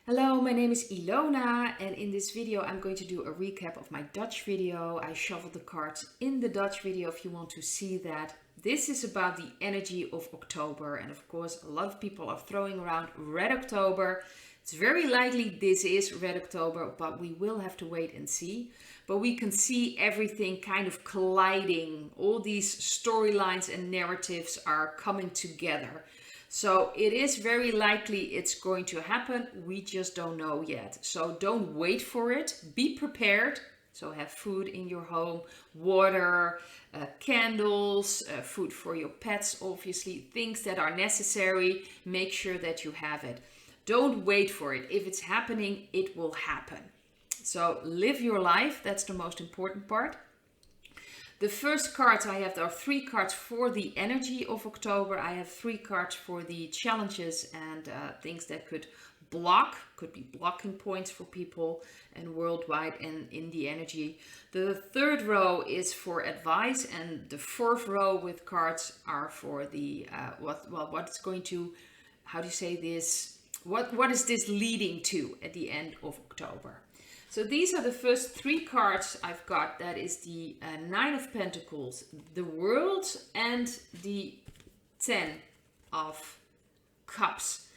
Hello, my name is Ilona, and in this video I'm going to do a recap of my Dutch video. I shuffled the cards in the Dutch video if you want to see that. This is about the energy of October, and of course a lot of people are throwing around Red October. It's very likely this is Red October, but we will have to wait and see. But we can see everything kind of colliding. All these storylines and narratives are coming together. So it is very likely it's going to happen. We just don't know yet. So don't wait for it. Be prepared. So have food in your home, water, candles, food for your pets, obviously, things that are necessary. Make sure that you have it. Don't wait for it. If it's happening, it will happen. So live your life. That's the most important part. The first cards I have are 3 cards for the energy of October. I have 3 cards for the challenges and things that could be blocking points for people and worldwide and in the energy. The third row is for advice, and the fourth row with cards are for the what's going to, how do you say this? What is this leading to at the end of October? So these are the first 3 cards I've got. That is the 9 of Pentacles, the World, and the 10 of Cups.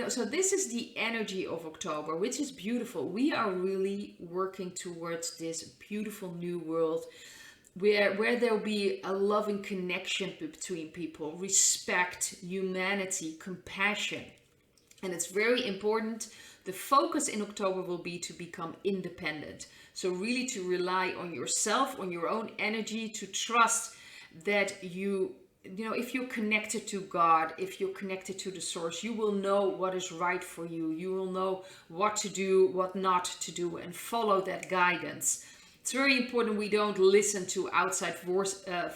So this is the energy of October, which is beautiful. We are really working towards this beautiful new world where there'll be a loving connection between people, respect, humanity, compassion. And it's very important. The focus in October will be to become independent. So really to rely on yourself, on your own energy, to trust that if you're connected to God, if you're connected to the source, you will know what is right for you. You will know what to do, what not to do, and follow that guidance. It's very important we don't listen to outside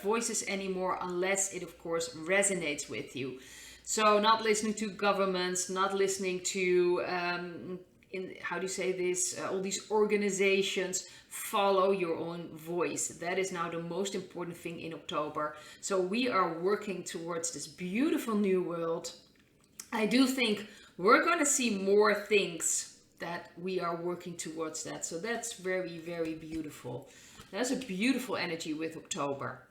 voices anymore unless it, of course, resonates with you. So not listening to governments, not listening to, all these organizations. Follow your own voice. That is now the most important thing in October. So we are working towards this beautiful new world. I do think we're going to see more things that we are working towards that. So that's very, very beautiful. That's a beautiful energy with October.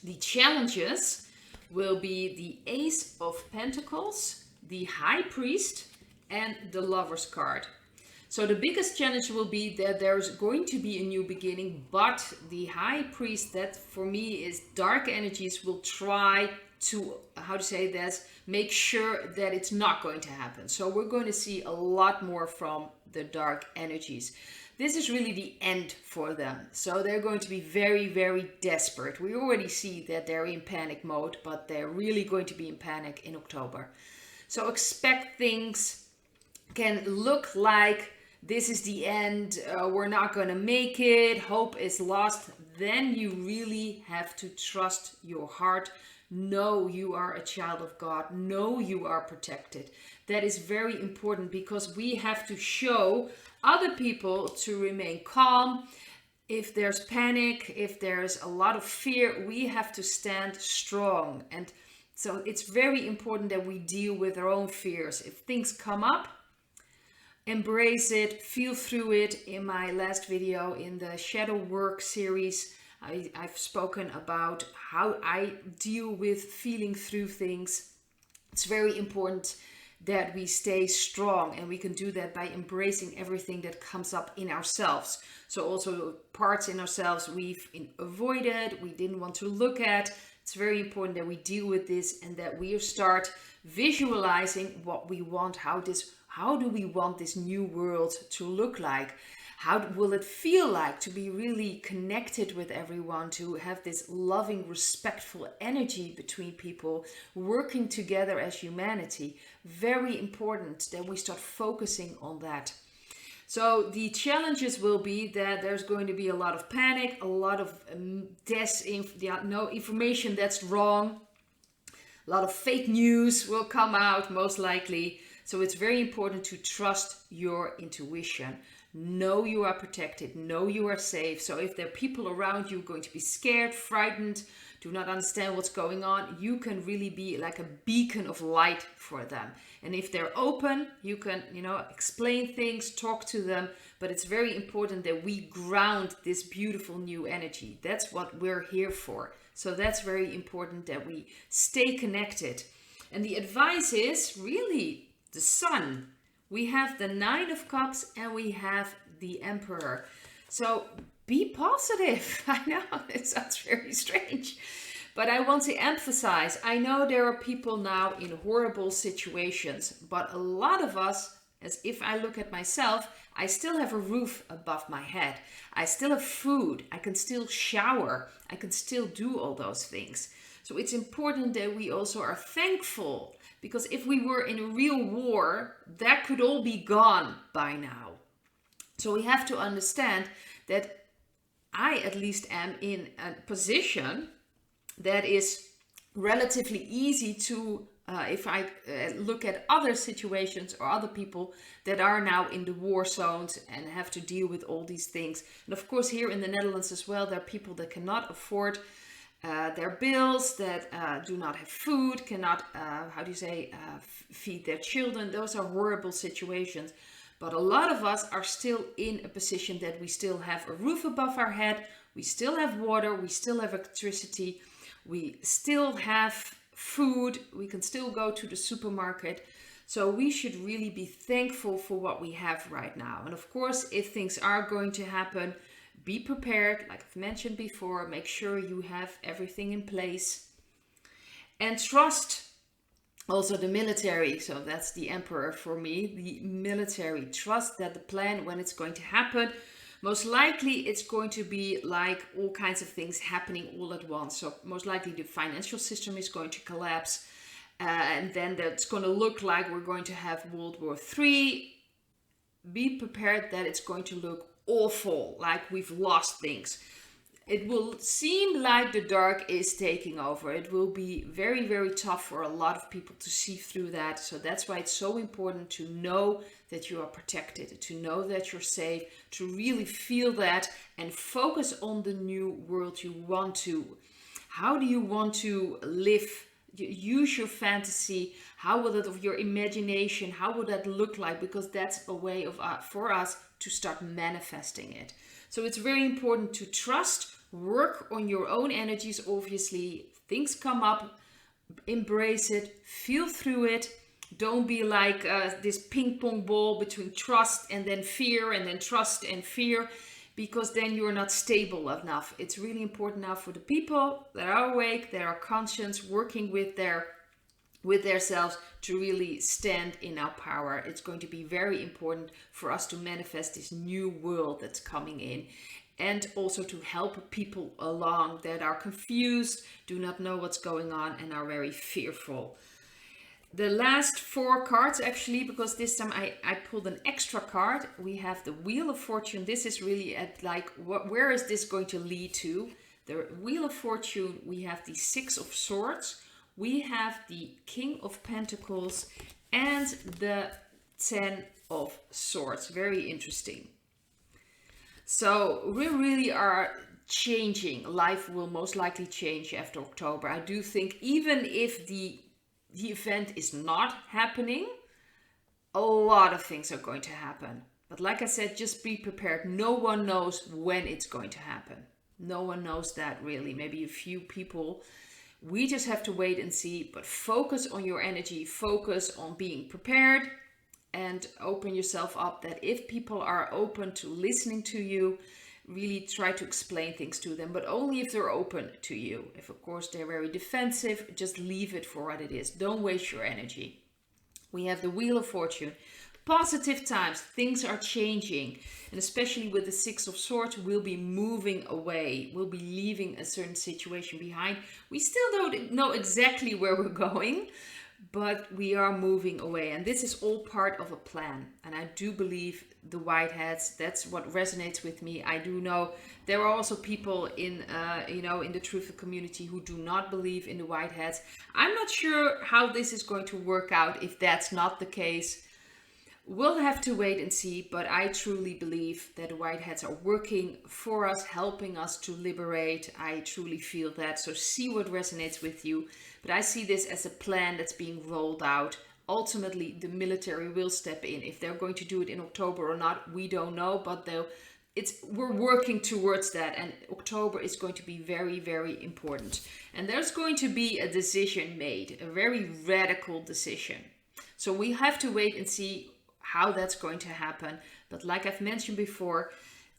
The challenges will be the Ace of Pentacles, the High Priest, and the Lover's card. So the biggest challenge will be that there's going to be a new beginning, but the High Priest, that for me is dark energies, will try to, make sure that it's not going to happen. So we're going to see a lot more from the dark energies. This is really the end for them. So they're going to be very, very desperate. We already see that they're in panic mode, but they're really going to be in panic in October. So expect things can look like this is the end, we're not going to make it, hope is lost. Then you really have to trust your heart. Know you are a child of God. Know you are protected. That is very important because we have to show other people to remain calm. If there's panic, if there's a lot of fear, we have to stand strong. And so it's very important that we deal with our own fears. If things come up, embrace it, feel through it. In my last video in the Shadow Work series, I've spoken about how I deal with feeling through things. It's very important that we stay strong, and we can do that by embracing everything that comes up in ourselves. So also parts in ourselves we've avoided, we didn't want to look at. It's very important that we deal with this and that we start visualizing what we want, how do we want this new world to look like? How will it feel like to be really connected with everyone, to have this loving, respectful energy between people, working together as humanity? Very important that we start focusing on that. So the challenges will be that there's going to be a lot of panic, a lot of information that's wrong. A lot of fake news will come out, most likely. So it's very important to trust your intuition. Know you are protected. Know you are safe. So if there are people around you going to be scared, frightened, do not understand what's going on, you can really be like a beacon of light for them. And if they're open, you can, explain things, talk to them. But it's very important that we ground this beautiful new energy. That's what we're here for. So that's very important that we stay connected. And the advice is really the Sun. We have the Nine of Cups and we have the Emperor. So be positive. I know it sounds very strange, but I want to emphasize, I know there are people now in horrible situations, but a lot of us, as if I look at myself, I still have a roof above my head. I still have food. I can still shower. I can still do all those things. So it's important that we also are thankful, because if we were in a real war, that could all be gone by now. So we have to understand that I at least am in a position that is relatively easy to, if I look at other situations or other people that are now in the war zones and have to deal with all these things. And of course here in the Netherlands as well, there are people that cannot afford their bills, that do not have food, cannot, feed their children. Those are horrible situations. But a lot of us are still in a position that we still have a roof above our head, we still have water, we still have electricity, we still have food, we can still go to the supermarket. So we should really be thankful for what we have right now. And of course, if things are going to happen, be prepared. Like I've mentioned before, make sure you have everything in place. And trust also the military. So that's the Emperor for me, the military. Trust that the plan, when it's going to happen, most likely it's going to be like all kinds of things happening all at once. So most likely the financial system is going to collapse. And then that's going to look like we're going to have World War III. Be prepared that it's going to look awful, like we've lost things. It will seem like the dark is taking over. It will be very, very tough for a lot of people to see through that. So that's why it's so important to know that you are protected, to know that you're safe, to really feel that and focus on the new world you want to. How do you want to live? Use your fantasy. How will it, of your imagination, how will that look like? Because that's a way of for us to start manifesting it. So it's very important to trust, work on your own energies. Obviously, things come up, embrace it, feel through it. Don't be like this ping pong ball between trust and then fear and then trust and fear, because then you're not stable enough. It's really important now for the people that are awake, that are conscious, working with their selves to really stand in our power. It's going to be very important for us to manifest this new world that's coming in, and also to help people along that are confused, do not know what's going on, and are very fearful. The last 4 cards, actually, because this time I pulled an extra card. We have the Wheel of Fortune. This is really at like, where is this going to lead to? The Wheel of Fortune, we have the 6 of Swords, we have the King of Pentacles, and the 10 of Swords. Very interesting. So we really are changing. Life will most likely change after October. I do think even if the event is not happening, a lot of things are going to happen. But like I said, just be prepared. No one knows when it's going to happen. No one knows that really. Maybe a few people. We just have to wait and see. But focus on your energy. Focus on being prepared. And open yourself up that if people are open to listening to you, really try to explain things to them, but only if they're open to you. If of course they're very defensive, just leave it for what it is. Don't waste your energy. We have the Wheel of Fortune. Positive times, things are changing, and especially with the 6 of Swords, we'll be moving away. We'll be leaving a certain situation behind. We still don't know exactly where we're going, but we are moving away, and this is all part of a plan. And I do believe the Whiteheads, that's what resonates with me. I do know there are also people in in the truth community who do not believe in the Whiteheads. I'm not sure how this is going to work out if that's not the case, We'll have to wait and see, but I truly believe that the Whiteheads are working for us, helping us to liberate. I truly feel that. So see what resonates with you. But I see this as a plan that's being rolled out. Ultimately, the military will step in. If they're going to do it in October or not, we don't know. But we're working towards that. And October is going to be very, very important. And there's going to be a decision made, a very radical decision. So we have to wait and see how that's going to happen. But like I've mentioned before,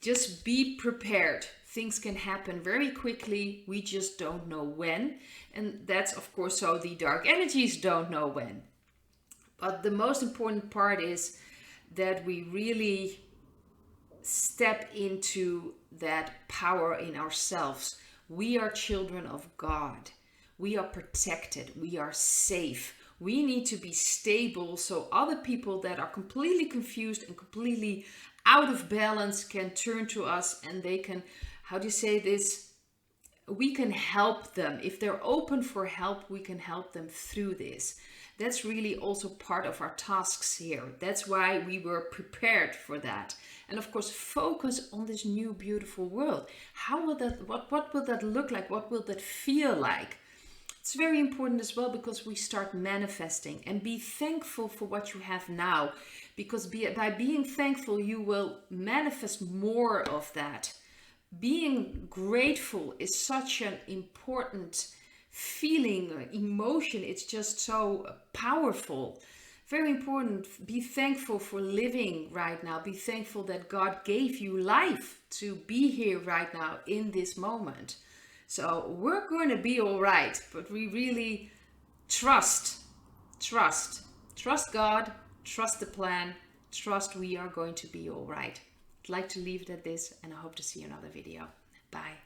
just be prepared. Things can happen very quickly. We just don't know when. And that's of course so the dark energies don't know when. But the most important part is that we really step into that power in ourselves. We are children of God. We are protected. We are safe. We need to be stable so other people that are completely confused and completely out of balance can turn to us and they can, how do you say this? We can help them. If they're open for help, we can help them through this. That's really also part of our tasks here. That's why we were prepared for that. And of course, focus on this new beautiful world. How will that, what will that look like? What will that feel like? It's very important as well because we start manifesting, and be thankful for what you have now, because by being thankful you will manifest more of that. Being grateful is such an important feeling, emotion. It's just so powerful. Very important. Be thankful for living right now. Be thankful that God gave you life to be here right now in this moment. So we're going to be all right, but we really trust God, trust the plan, trust we are going to be all right. I'd like to leave it at this, and I hope to see you in another video. Bye.